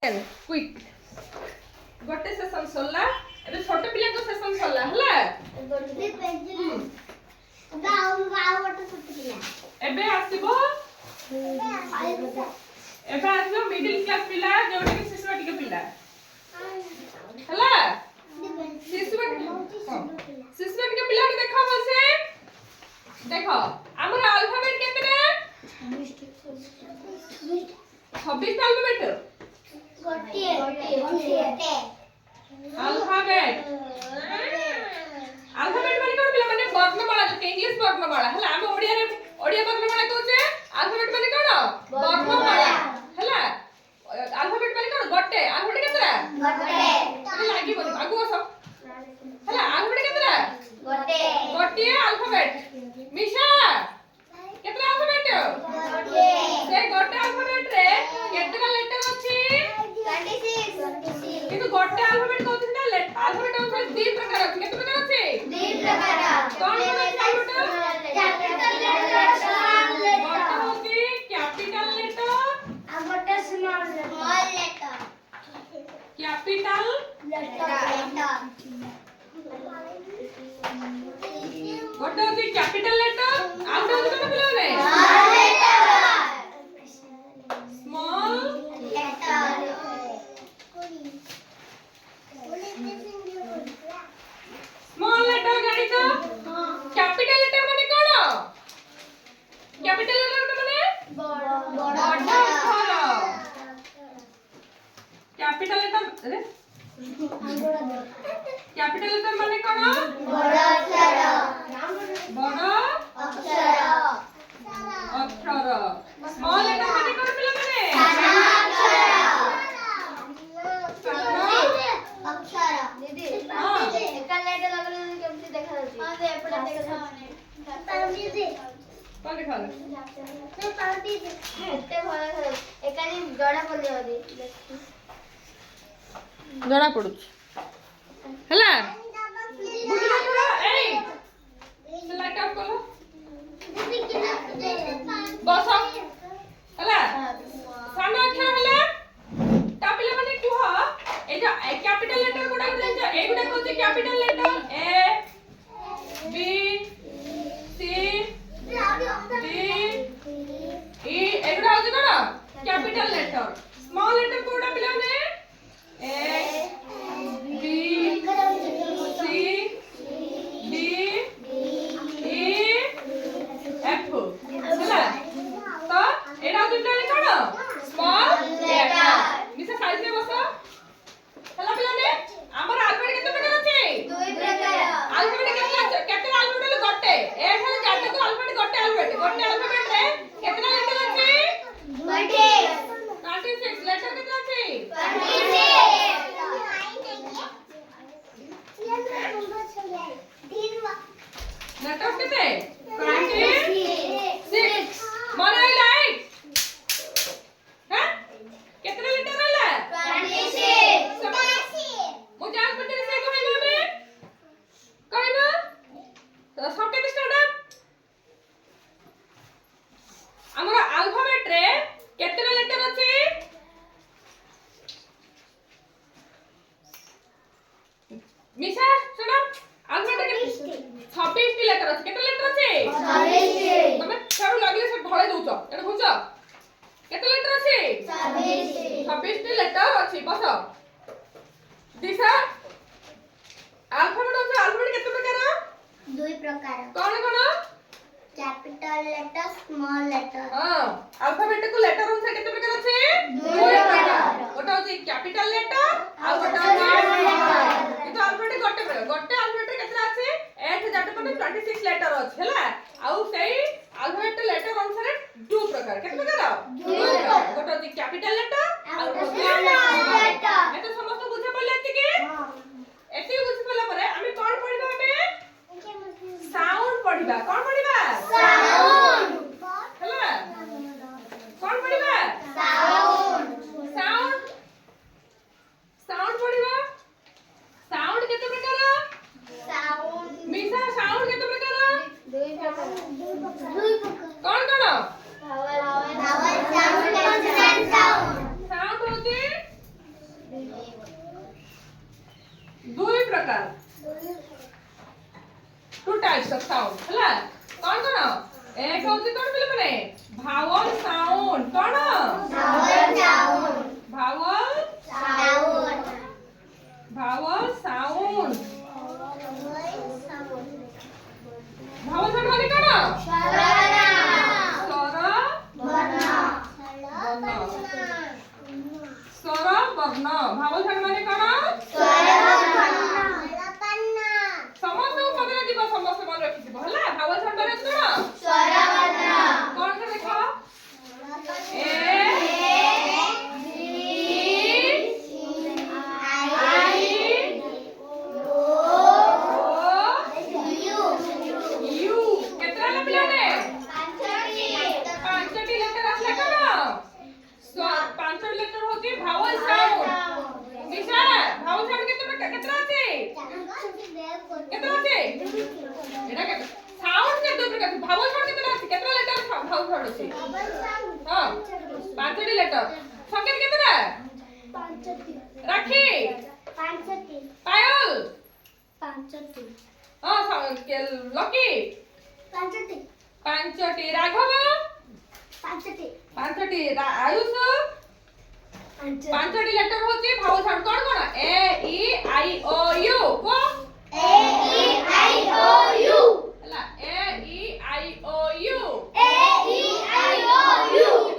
quick गोटे session सरला एबे छोटे पिला को सेशन सरला हला एबे आसीबो मिडिल क्लास पिला जोटे के सिस्टमैटिक पिला हला सिस्टमैटिक पिला के देखो बसे देखो हमर अल्फाबेट केतने 26 अल्फाबेट अल्फाबेट माने कोन पिला माने वर्णमाला जो इंग्लिश वर्णमाला हला हम ओडिया वर्णमाला कहूचे अल्फाबेट माने कोन वर्णमाला हला अल्फाबेट माने कोन गोटे अल्फाबेट केतरा गोटे लागी बोली आगु सब हला अल्फाबेट केतरा गोटे अल्फाबेट मिशा केतरा अल्फाबेट गोटे से गोटे अल्फाबेट रे केतरा लेटर अछि 26 किंतु गोटे अल्फाबेट कहउछि ना अल्फाबेट अनुसार दी प्रकार अछि केते प्रकार अछि दी प्रकार कोन कोन alphabet capital letter small letter गोटे होछि कैपिटल लेटर आ गोटे स्मॉल लेटर कैपिटल लेटर गोटे होछि कैपिटल लेटर आ गोटे होछि कोन पिला रे स्मॉल लेटर स्मॉल लेटर गाड़ी तो कैपिटल लेटर माने कोन कैपिटल लेटर माने बड़ अक्षर कैपिटल लेटर अरे कैपिटल लेटर माने कोन बड़ अक्षर अक्षर स्मॉल लेटर माने कोन पिला माने अक्षर दीदी एका लेटर लगले केमती देखा जाती हां दे एपडा देखा पाउंडी दे कोन देखा तो पाउंडी दे एते भला करे एका नि जड़ा पले होदी जड़ा पडु हला बुझला तोरा ए लाइट ऑफ करो बस हला साना अक्षर हला तापिला माने कुह ए जो कैपिटल लेटर गुडा ए गुडा कहते capital letter A B C D E ए गुडा होते कोन कैपिटल लेटर स्मॉल लेटर गुडा पिला ने A B C D E F हला तो एडा होते कोन स्मॉल लेटर मिसे साइज में बसो हला पिला ने हमर अल्फाबेट केते प्रकार अछि दुई प्रकार अल्फाबेट केते अल्फाबेट गोटे ए खाली जाते को अल्फाबेट गोटे अल्फाबेट रे केतना लेटर अछि 26 लेटर केतना अछि 26 लेटर केते 26 मन लाइक हां केतना लेटर रहला 26 मु जान पटे से कहइबा में कहइबा सब केते स्टार्ट हमरा अल्फाबेट रे केतना लेटर अछि मिसा सुनो अल्फाबेट के 26 टी लेटर अछि केतना लेटर अछि 26 तमे छाड़ू लागले से ढळे दउछ एटा बुझछ केतना लेटर अछि 26 टी लेटर अछि बस दिशा अल्फाबेट केते प्रकार दुई प्रकार कोन कोन कैपिटल लेटर स्मॉल लेटर हां अल्फाबेट को लेटर अनुसार केते प्रकार अछि दुई प्रकार गोटा होछि कैपिटल लेटर आ गोटा होछि तो अल्फाबेट गोटे अल्फाबेट केते अछि 8 जाते पर 26 लेटर अछि हला आ सेही अल्फाबेट लेटर अनुसार दो प्रकार केते प्रकार दुई प्रकार गोटा होछि कैपिटल लेटर आ गोटा स्मॉल लेटर एतो समस्त बुझे पड़ले अछि कि हां एति बुझे पड़ला परे आमी कोन पढिबा हमे साउंड पढिबा कोन पढिबा साउंड हला कोन पढिबा साउंड प्रकार टू टाइप्स ऑफ साउंड हला कौन कौन एक होची कौन पिले माने भावल साउंड कौन भावल साउंड भावल साउंड माने कौन स्वर वर्ण भावल साउंड माने कौन समस्त पकड़ा दिबो समस्त मन रखि दिबो हला भावल साउंड माने कौन कौन के देखो ए पांचटी लेटर संकेत केतरा राखी पायल लकी पांचटी राघव पांचटी आयुष पांचटी लेटर होची भाव साउंड कोण कोण ए ई आई ओ यू को हला ए ई आई ओ यू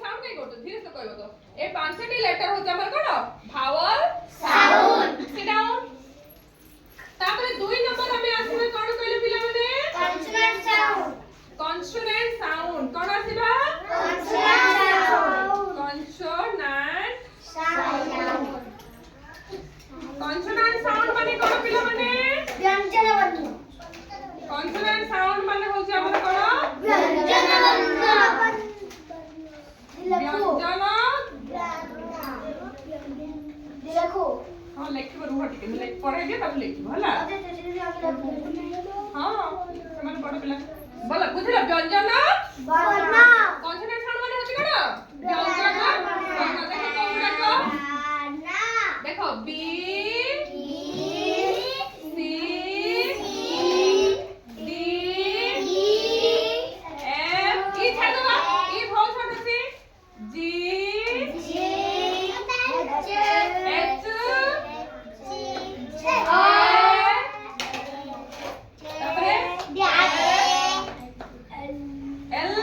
साउंड नहीं करतो धीरे से कहबो तो ए पांचटी लेटर होची हमर कोण भावल साउंड सिट डाउन तापरे 2 नंबर हमें आसीबे कोण कहले पिला माने कॉन्सोनेंट साउंड कोण आसीबा कॉन्सोनेंट साउंड माने कोण पिला माने कॉन्सोनेंट साउंड माने होची हमर कोण व्यंजन हां लेखिबो रुह टिके लेख पढे जे तब लेखिबो हला हां समान पढ पिला बोला बुझला व्यंजन वर्ण कॉन्सोनेंट साउंड माने होची कोण व्यंजन वर्ण देखो B C D F E छाड़ दो ई बहुत छोटा सी जी एच तापरे एल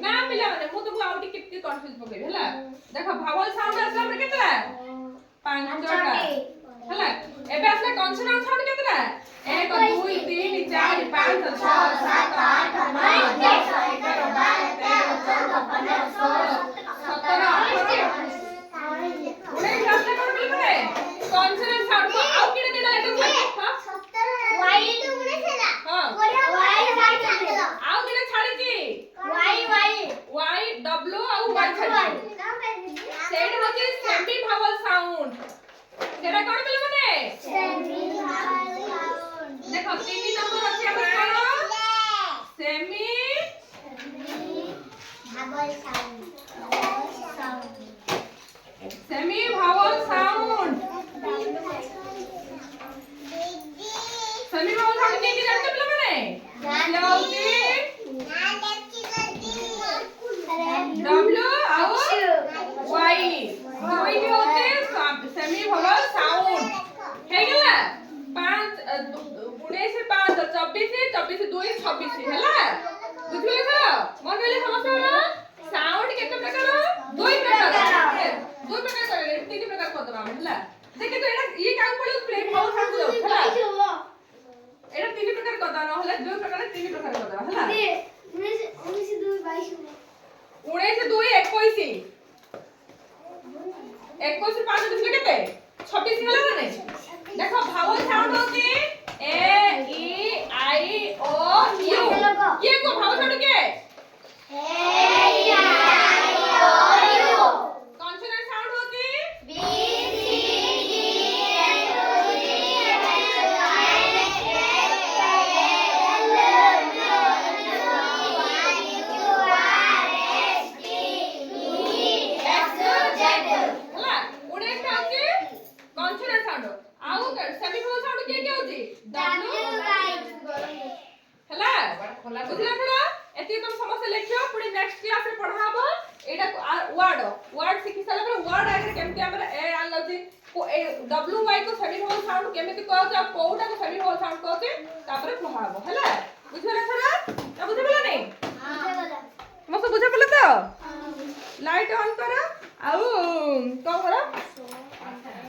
ना पिला माने मु तुमको आउटी कितनी कंफ्यूज हो गई हला देखो भावल साउंड असला हमरे केतरा पांचटा हला एबे असला कॉन्सोनेंट साउंड केतरा 1 2 3 4 5 6 7 8 9 10 11 12 13 14 15 16 17 18 उन्हें क्लास में कौन बोले कॉन्सोनेंट साउंड को आउ किने देला लेटर हां 17 वाई तो उन्हें छला हां वाई आउ किने छाड़ी छी वाई डब्ल्यू आउ वाई छाड़ी सेड होची सेमी भावल साउंड सेरा कोन बोले माने सेमी भावल साउंड देखो 3 नंबर अछि हमर कोन सेमी भावल साउंड सेमी भावल साउंड सेमी भावल साउंड के की जानते बोले माने जाउती डब्ल्यू आउ वाई दोई भी होते सेमी भावल साउंड हे गेला 5 19 से 5 24 से 2 26 हैला बुझले तो मन रहले समस्या होला साउंड केते प्रकार 2 प्रकार करे 3 प्रकार को दबा हैला देखे तो एटा ये काम पड़े प्ले भावल साउंड हैला एटा 3 प्रकार को दबा होला 2 प्रकार 3 प्रकार को दबा हैला 19 से 2 22 19 से 2 21 21 से 5 दिसले केते 26 होला ना नहीं देखो भावल साउंड होती ए ई आई ओ ସାଉଣ୍ଡ ଆଉ ସେମି ଭୋୱେଲ ସାଉଣ୍ଡ କିଏ କିଏ ହଉଛି ହେଲା ବୁଝିଲା ଖେଳ ଏତିକି ତମ ସମସ୍ତେ ଲେଖିବ ପୁଣି ନେକ୍ସଟ କ୍ଲାସ ରେ ପଢା ହବ ଏଇଟା ୱାର୍ଡ ଶିଖି ସାରିଲା ପରେ ୱାର୍ଡ ଆଗରେ କେମିତି ଆମର ଏ ଆଲଜି ଡବ୍ଲ୍ୟୁ ୱାଇ କୁ ସେମି ଭୋୱେଲ ସାଉଣ୍ଡ କେମିତି କହୁଛି ଆଉ କୋଉଟାକୁ ସେମି ଭୋୱେଲ ସାଉଣ୍ଡ କହୁଛି ତାପରେ କୁହା ହବ ହେଲା ବୁଝିଲା ଖେଳ ନା ବୁଝିପାରିଲା ନାହିଁ ସମସ୍ତେ ବୁଝିପାରିଲେ ତ ଲାଇଟ୍ ଅନ୍ କର ଆଉ କଣ କର